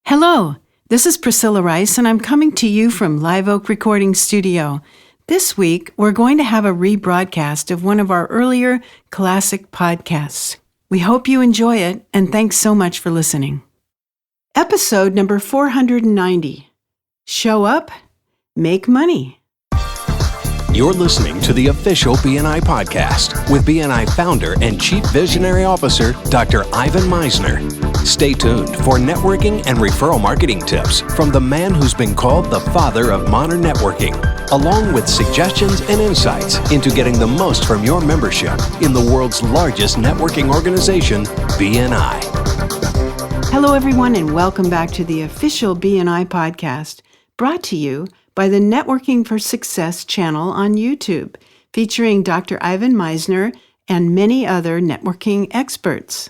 Hello, this is Priscilla Rice, and I'm coming to you from Live Oak Recording Studio. This week, we're going to have a rebroadcast of one of our earlier classic podcasts. We hope you enjoy it, and thanks so much for listening. Episode number 490, Show Up, Make Money. You're listening to the official BNI podcast with BNI founder and Chief Visionary Officer, Dr. Ivan Misner. Stay tuned for networking and referral marketing tips from the man who's been called the father of modern networking, along with suggestions and insights into getting the most from your membership in the world's largest networking organization, BNI. Hello, everyone, and welcome back to the official BNI podcast, brought to you by the Networking for Success channel on YouTube, featuring Dr. Ivan Misner and many other networking experts.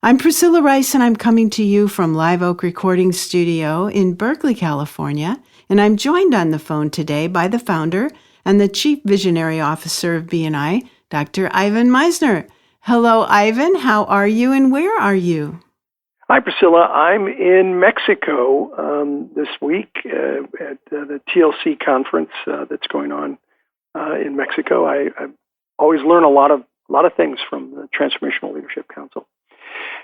I'm Priscilla Rice, and I'm coming to you from Live Oak Recording Studio in Berkeley, California, and I'm joined on the phone today by the founder and the Chief Visionary Officer of BNI, Dr. Ivan Misner. Hello, Ivan. How are you, and where are you? Hi, Priscilla. I'm in Mexico this week at the TLC conference that's going on in Mexico. I always learn a lot of things from the Transformational Leadership Council.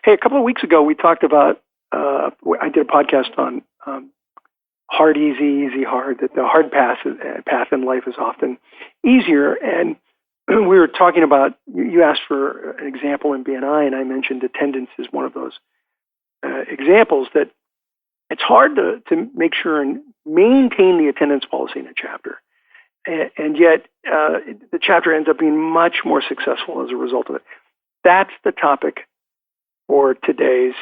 Hey, a couple of weeks ago, we talked about, I did a podcast on hard, easy, easy, hard, that the hard path in life is often easier. And we were talking about, you asked for an example in BNI, and I mentioned attendance is one of those examples, that it's hard to make sure and maintain the attendance policy in a chapter. And yet the chapter ends up being much more successful as a result of it. That's the topic for today's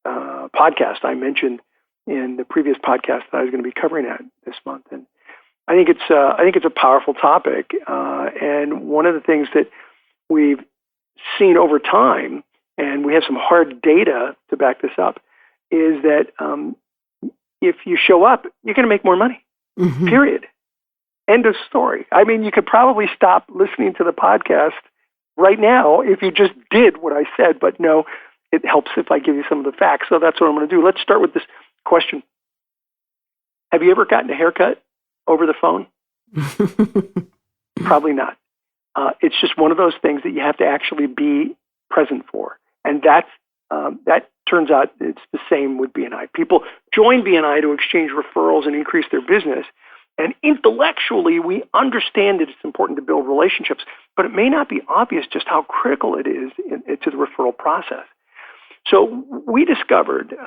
podcast. I mentioned in the previous podcast that I was going to be covering that this month, and I think it's a powerful topic. And one of the things that we've seen over time, and we have some hard data to back this up, is that if you show up, you're going to make more money. Mm-hmm. Period. End of story. I mean, you could probably stop listening to the podcast right now if you just did what I said, but no, it helps if I give you some of the facts. So that's what I'm going to do. Let's start with this question. Have you ever gotten a haircut over the phone? Probably not. It's just one of those things that you have to actually be present for. And that turns out it's the same with BNI. People join BNI to exchange referrals and increase their business. And intellectually, we understand that it's important to build relationships, but it may not be obvious just how critical it is to the referral process. So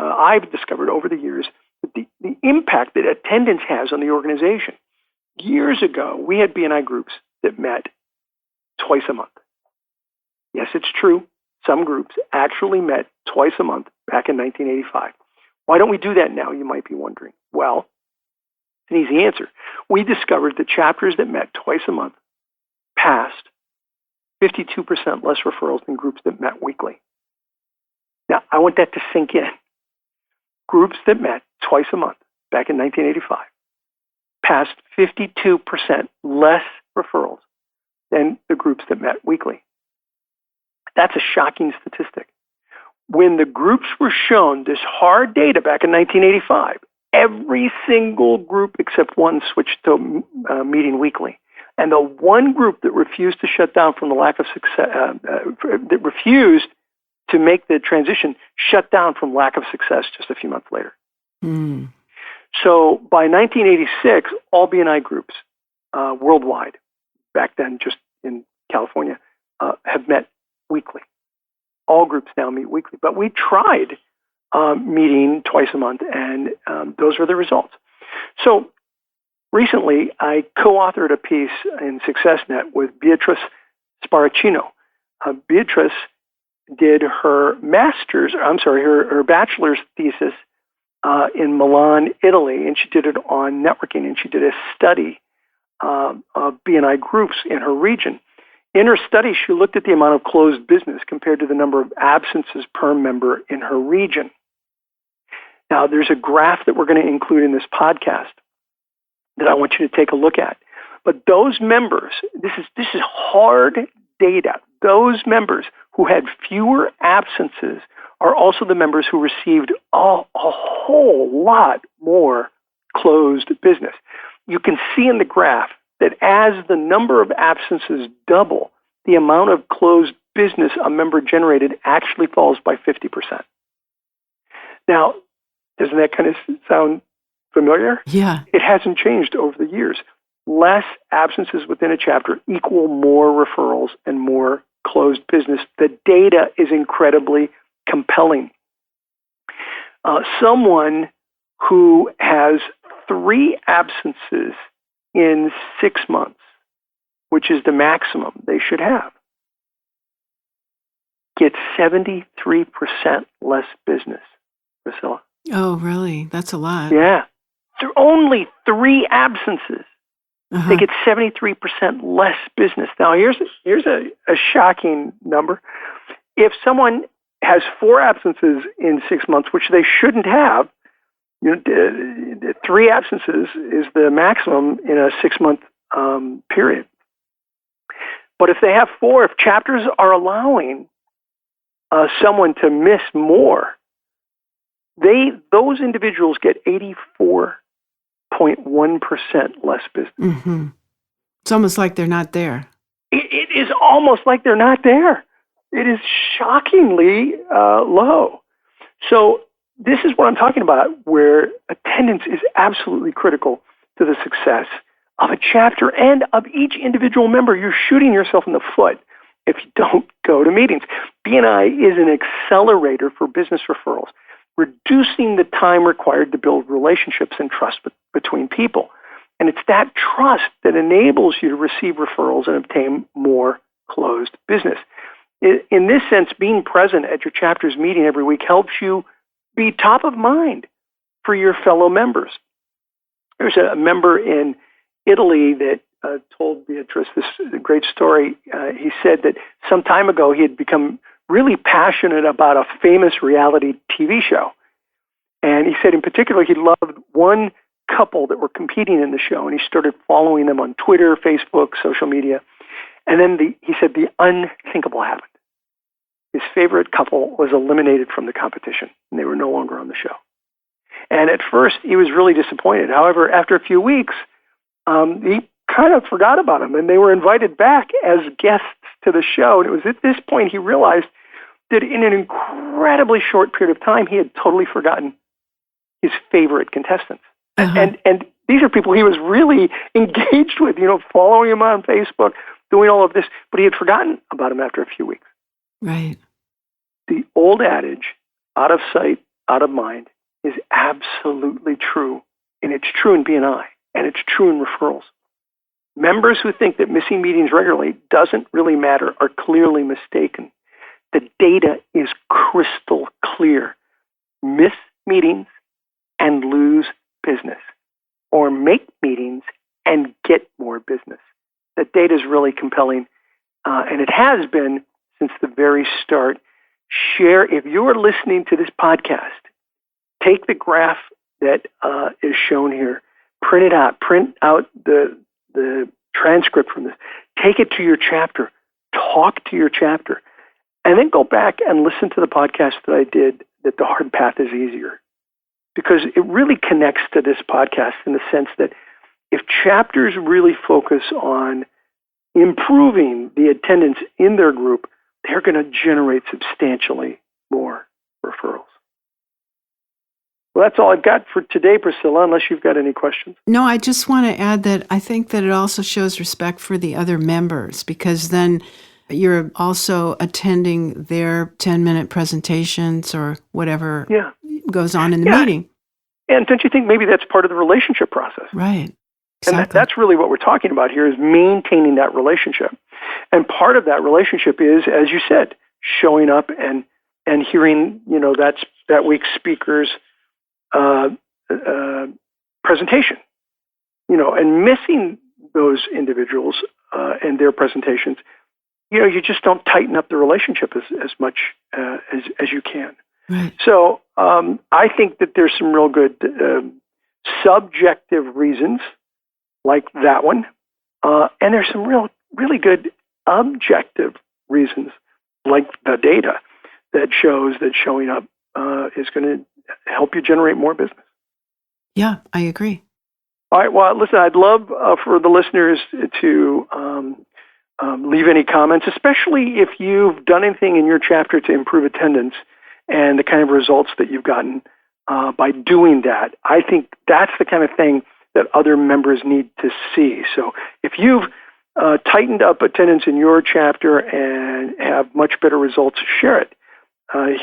I've discovered over the years the impact that attendance has on the organization. Years ago, we had BNI groups that met twice a month. Yes, it's true. Some groups actually met twice a month back in 1985. Why don't we do that now, you might be wondering? Well, an easy answer. We discovered that chapters that met twice a month passed 52% less referrals than groups that met weekly. Now, I want that to sink in. Groups that met twice a month back in 1985 passed 52% less referrals than the groups that met weekly. That's a shocking statistic. When the groups were shown this hard data back in 1985, every single group except one switched to meeting weekly. And the one group that refused to shut down from the lack of success, that refused to make the transition, shut down from lack of success just a few months later. Mm. So by 1986, all BNI groups worldwide, back then just in California, have met weekly. All groups now meet weekly. But we tried meeting twice a month, and those were the results. So recently, I co-authored a piece in SuccessNet with Beatrice Sparacino. Beatrice did her bachelor's thesis in Milan, Italy, and she did it on networking, and she did a study of BNI groups in her region. In her study, she looked at the amount of closed business compared to the number of absences per member in her region. Now, there's a graph that we're going to include in this podcast that I want you to take a look at. But those members, this is hard data. Those members who had fewer absences are also the members who received a whole lot more closed business. You can see in the graph that as the number of absences double, the amount of closed business a member generated actually falls by 50%. Now, doesn't that kind of sound familiar? Yeah. It hasn't changed over the years. Less absences within a chapter equal more referrals and more closed business. The data is incredibly compelling. Someone who has 3 absences in 6 months, which is the maximum they should have, gets 73% less business, Priscilla. Oh, really? That's a lot. Yeah. Only 3 absences. They get 73% less business. Now, here's a shocking number. If someone has 4 absences in 6 months, which they shouldn't have, 3 absences is the maximum in a 6-month period. But if they have 4, if chapters are allowing someone to miss more, those individuals get 84.1% less business. Mm-hmm. It's almost like they're not there. It is almost like they're not there. It is shockingly low. So this is what I'm talking about, where attendance is absolutely critical to the success of a chapter and of each individual member. You're shooting yourself in the foot if you don't go to meetings. BNI is an accelerator for business referrals, reducing the time required to build relationships and trust between people. And it's that trust that enables you to receive referrals and obtain more closed business. In this sense, being present at your chapter's meeting every week helps you be top of mind for your fellow members. There's a member in Italy that told Beatrice this great story. He said that some time ago he had become really passionate about a famous reality TV show. And he said in particular he loved one couple that were competing in the show, and he started following them on Twitter, Facebook, social media. And then he said the unthinkable happened. His favorite couple was eliminated from the competition, and they were no longer on the show. And at first, he was really disappointed. However, after a few weeks, he kind of forgot about them, and they were invited back as guests to the show. And it was at this point he realized that in an incredibly short period of time, he had totally forgotten his favorite contestants. And these are people he was really engaged with, following him on Facebook, doing all of this, but he had forgotten about him after a few weeks. Right. The old adage, out of sight, out of mind, is absolutely true. And it's true in BNI, and it's true in referrals. Members who think that missing meetings regularly doesn't really matter are clearly mistaken. The data is crystal clear. Miss meetings and lose business, or make meetings and get more business. The data is really compelling, and it has been since the very start. Share, if you're listening to this podcast, take the graph that is shown here, print it out, print out the transcript from this, take it to your chapter, talk to your chapter, and then go back and listen to the podcast that I did, that the hard path is easier. Because it really connects to this podcast in the sense that if chapters really focus on improving the attendance in their group, they're going to generate substantially more referrals. Well, that's all I've got for today, Priscilla, unless you've got any questions. No, I just want to add that I think that it also shows respect for the other members, because then you're also attending their 10-minute presentations or whatever goes on in the meeting. And don't you think maybe that's part of the relationship process? Right. Exactly. And that's really what we're talking about here, is maintaining that relationship. And part of that relationship is, as you said, showing up and hearing, that week's speaker's presentation, and missing those individuals and their presentations, you just don't tighten up the relationship as much as you can. Right. So I think that there's some real good subjective reasons like that one, and there's some really good objective reasons like the data that shows that showing up is going to help you generate more business. Yeah, I agree. All right. Well, listen, I'd love for the listeners to leave any comments, especially if you've done anything in your chapter to improve attendance and the kind of results that you've gotten by doing that. I think that's the kind of thing that other members need to see. So if you've tightened up attendance in your chapter and have much better results, share it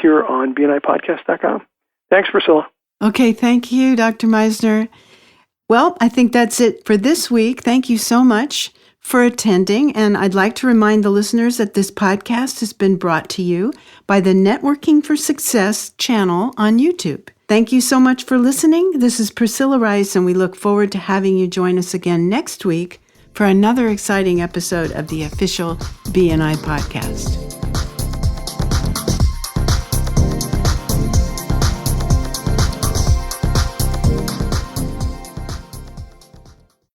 here on bnipodcast.com. Thanks, Priscilla. Okay, thank you, Dr. Meisner. Well, I think that's it for this week. Thank you so much for attending. And I'd like to remind the listeners that this podcast has been brought to you by the Networking for Success channel on YouTube. Thank you so much for listening. This is Priscilla Rice, and we look forward to having you join us again next week for another exciting episode of the official BNI podcast.